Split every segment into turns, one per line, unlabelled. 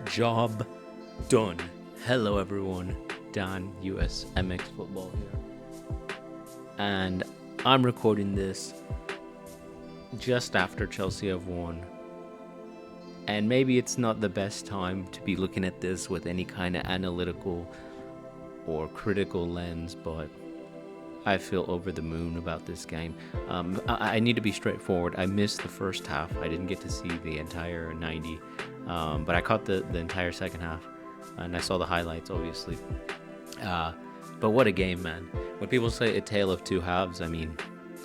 Job done. Hello everyone, Dan US MX Football here. And I'm recording this just after Chelsea have won. And maybe it's not the best time to be looking at this with any kind of analytical or critical lens, but I feel over the moon about this game. I need to be straightforward. I missed the first half. I didn't get to see the entire 90, but I caught the entire second half, and I saw the highlights, obviously. But what a game, man. When people say a tale of two halves, I mean,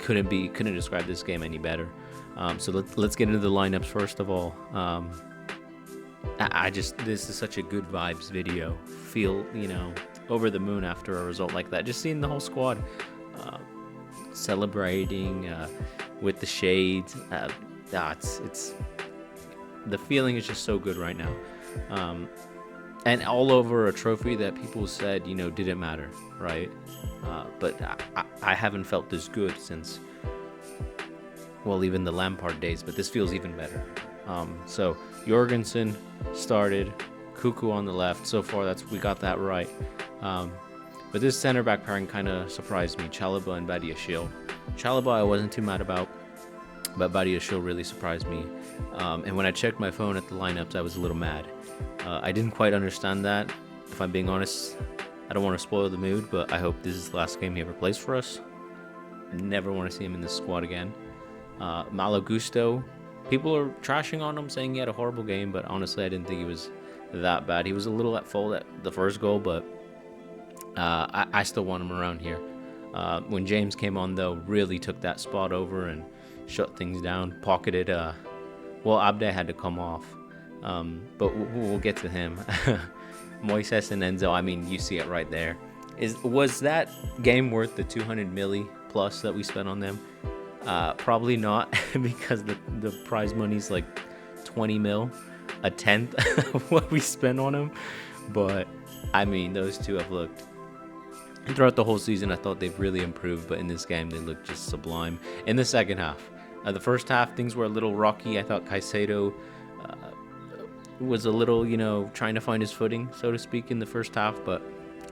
couldn't describe this game any better. So let's get into the lineups first of all. This is such a good vibes video. Feel, over the moon after a result like that. Just seeing the whole squad celebrating with the shades. It's the feeling is just so good right now. And all over a trophy that people said, didn't matter, right? But I haven't felt this good since, even the Lampard days, but this feels even better. So Jorgensen started, Cuckoo on the left. So far, we got that right. But this center back pairing kind of surprised me. Chalobah and Badiashile. Chalobah I wasn't too mad about, but Badiashile really surprised me. And when I checked my phone at the lineups, I was a little mad. I didn't quite understand that. If I'm being honest, I don't want to spoil the mood, but I hope this is the last game he ever plays for us. Never want to see him in this squad again. Malo Gusto. People are trashing on him, saying he had a horrible game, but honestly, I didn't think he was that bad. He was a little at fault at the first goal, but I still want him around here. When James came on, though, really took that spot over and shut things down, pocketed. Abde had to come off, but we'll get to him. Moises and Enzo, I mean, you see it right there. Was that game worth the 200 milli plus that we spent on them? Probably not, because the prize money's like 20 mil, a tenth of what we spent on them. But I mean, those two have looked throughout the whole season. I thought they've really improved, but in this game they looked just sublime. In the second half, the first half things were a little rocky. I thought Caicedo was a little, trying to find his footing, so to speak, in the first half, but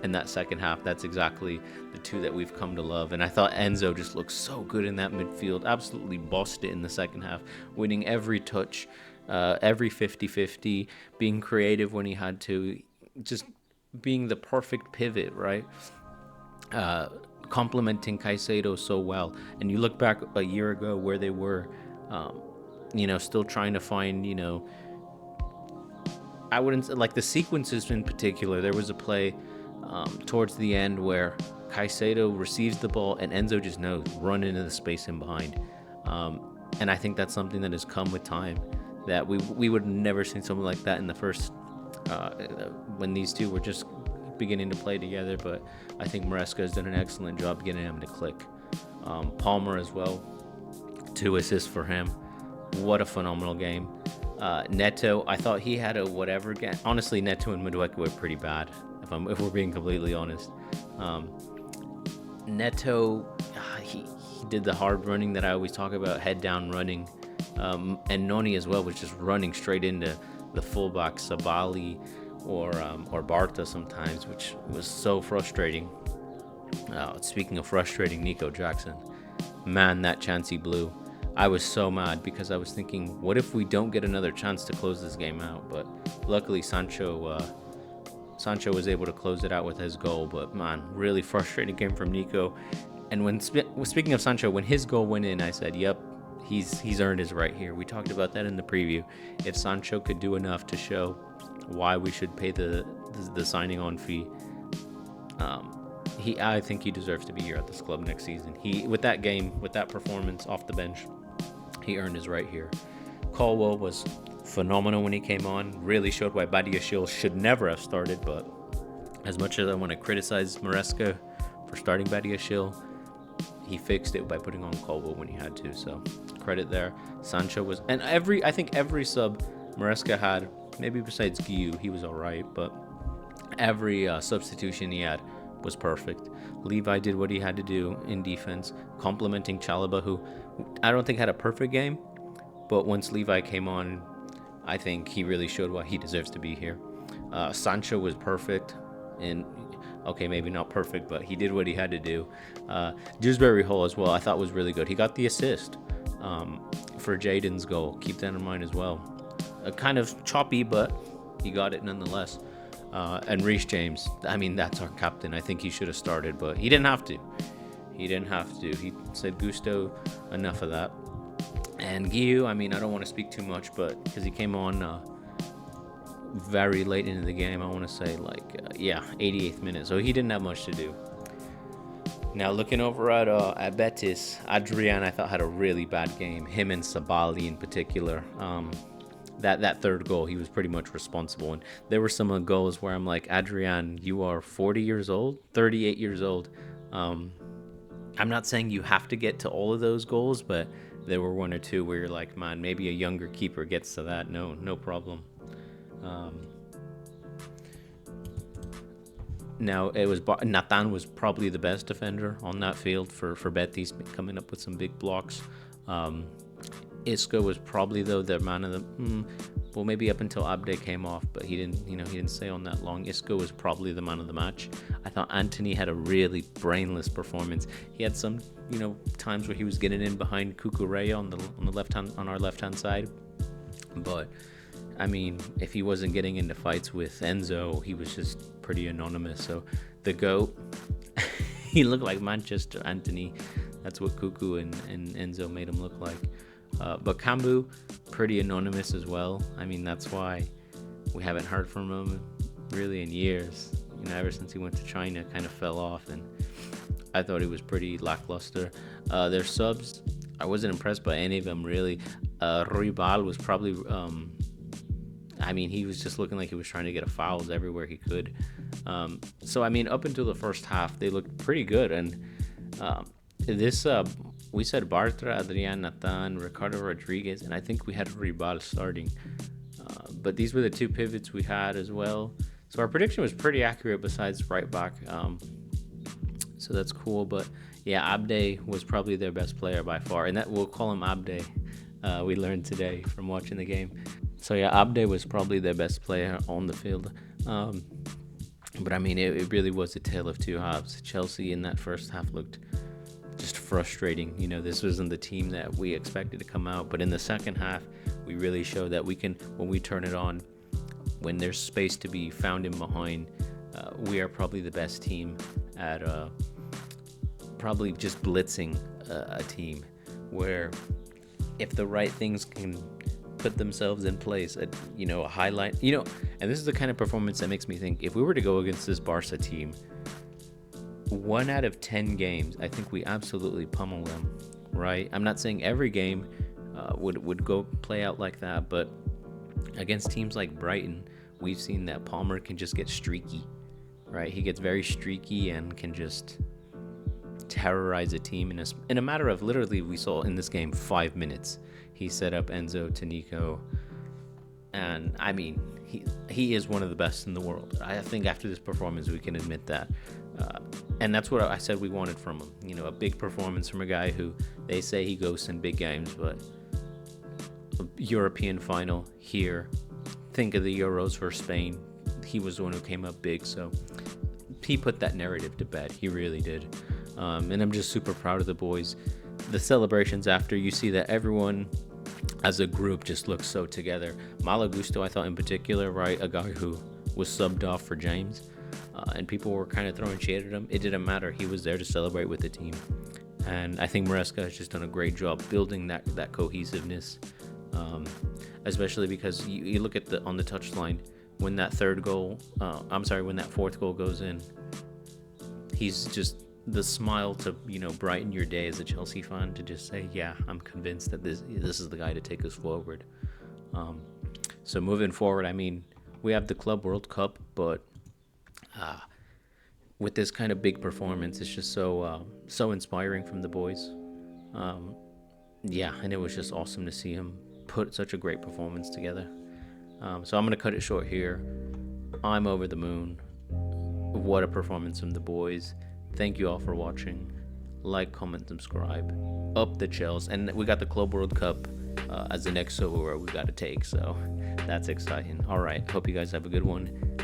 in that second half, that's exactly the two that we've come to love. And I thought Enzo just looked so good in that midfield, absolutely bossed it in the second half, winning every touch, every 50-50, being creative when he had to, just being the perfect pivot, right? Complementing Caicedo so well. And you look back a year ago where they were, still trying to find, I wouldn't say, like the sequences in particular. There was a play towards the end where Caicedo receives the ball and Enzo just knows, run into the space in behind. And I think that's something that has come with time, that we would have never seen something like that in the first, when these two were just beginning to play together. But I think Maresca has done an excellent job getting him to click. Palmer as well, 2 assists for him. What a phenomenal game. Neto, I thought he had a whatever game. Honestly, Neto and Madueke were pretty bad, if we're being completely honest. Neto, he did the hard running that I always talk about, head down running. And Noni as well was just running straight into the fullback, Sabali or Barta sometimes, which was so frustrating. Speaking of frustrating, Nico Jackson, man, that chance he blew. I was so mad because I was thinking, what if we don't get another chance to close this game out? But luckily, Sancho was able to close it out with his goal. But man, really frustrating game from Nico. And when speaking of Sancho, when his goal went in, I said, yep, he's earned his right here. We talked about that in the preview. If Sancho could do enough to show why we should pay the signing on fee, I think he deserves to be here at this club next season. With that game, with that performance off the bench, he earned his right here. Colwill was phenomenal when he came on. Really showed why Badiashile should never have started. But as much as I want to criticize Maresca for starting Badiashile, he fixed it by putting on Colwill when he had to. So credit there. Sancho was, and I think every sub Maresca had, maybe besides Guiu, he was all right, but every substitution he had was perfect. Levi did what he had to do in defense, complementing Chalobah, who I don't think had a perfect game, but once Levi came on, I think he really showed why he deserves to be here. Sancho was perfect, and okay, maybe not perfect, but he did what he had to do. Dewsbury Hall as well, I thought was really good. He got the assist for Jaden's goal. Keep that in mind as well. Kind of choppy, but he got it nonetheless. And Reece James, I mean, that's our captain. I think he should have started, but he didn't have to. He said, Gusto, enough of that. And Guiu, I mean, I don't want to speak too much, but because he came on very late into the game, I want to say 88th minute. So he didn't have much to do. Now looking over at Betis, Adrian I thought had a really bad game. Him and Sabali in particular. That third goal, he was pretty much responsible. And there were some goals where I'm like, Adrian, you are 40 years old, 38 years old. I'm not saying you have to get to all of those goals, but there were one or two where you're like, man, maybe a younger keeper gets to that. No problem. Now it was Nathan was probably the best defender on that field for Betis, coming up with some big blocks. Isco was probably though the man of the well, maybe up until Abde came off, but he didn't stay on that long. Isco was probably the man of the match. I thought Anthony had a really brainless performance. He had some times where he was getting in behind Cucurella on our left hand side, but I mean, if he wasn't getting into fights with Enzo, he was just pretty anonymous. So the GOAT, he looked like Manchester Anthony. That's what Cucu and Enzo made him look like. But Kambu, pretty anonymous as well. I mean, that's why we haven't heard from him really in years. Ever since he went to China, kind of fell off, and I thought he was pretty lackluster. Their subs, I wasn't impressed by any of them really. Ruibal was probably, I mean, he was just looking like he was trying to get fouls everywhere he could. So I mean, up until the first half, they looked pretty good, and we said Bartra, Adrian, Nathan, Ricardo Rodriguez, and I think we had Ruibal starting. But these were the two pivots we had as well. So our prediction was pretty accurate besides right back. So that's cool. But yeah, Abde was probably their best player by far. And that we'll call him Abde. We learned today from watching the game. So yeah, Abde was probably their best player on the field. But I mean, it really was a tale of two halves. Chelsea in that first half looked just frustrating. This wasn't the team that we expected to come out. But in the second half, we really showed that we can, when we turn it on, when there's space to be found in behind, we are probably the best team at probably just blitzing a team, where if the right things can put themselves in place, a highlight, and this is the kind of performance that makes me think, if we were to go against this Barca team, 1 out of 10 games, I think we absolutely pummel them, right? I'm not saying every game would go play out like that, but against teams like Brighton, we've seen that Palmer can just get streaky, right? He gets very streaky and can just terrorize a team in a matter of, literally, we saw in this game 5 minutes. He set up Enzo to Nico, and I mean, he is one of the best in the world. I think after this performance, we can admit that. And that's what I said we wanted from him. A big performance from a guy who they say he ghosts in big games, but a European final here. Think of the Euros for Spain. He was the one who came up big, so he put that narrative to bed. He really did. And I'm just super proud of the boys. The celebrations after, you see that everyone as a group just looks so together. Malagusto, I thought in particular, right, a guy who was subbed off for James, and people were kind of throwing shade at him. It didn't matter. He was there to celebrate with the team. And I think Maresca has just done a great job building that cohesiveness, especially because you look at on the touchline, when that when that fourth goal goes in, he's just the smile to brighten your day as a Chelsea fan, to just say, yeah, I'm convinced that this is the guy to take us forward. So moving forward, I mean, we have the Club World Cup, but with this kind of big performance, it's just so inspiring from the boys. And it was just awesome to see him put such a great performance together. So I'm gonna cut it short here. I'm over the moon. What a performance from the boys. Thank you all for watching. Like, comment, subscribe. Up the Chels. And we got the Club World Cup as the next silverware we got to take. So that's exciting. All right. Hope you guys have a good one.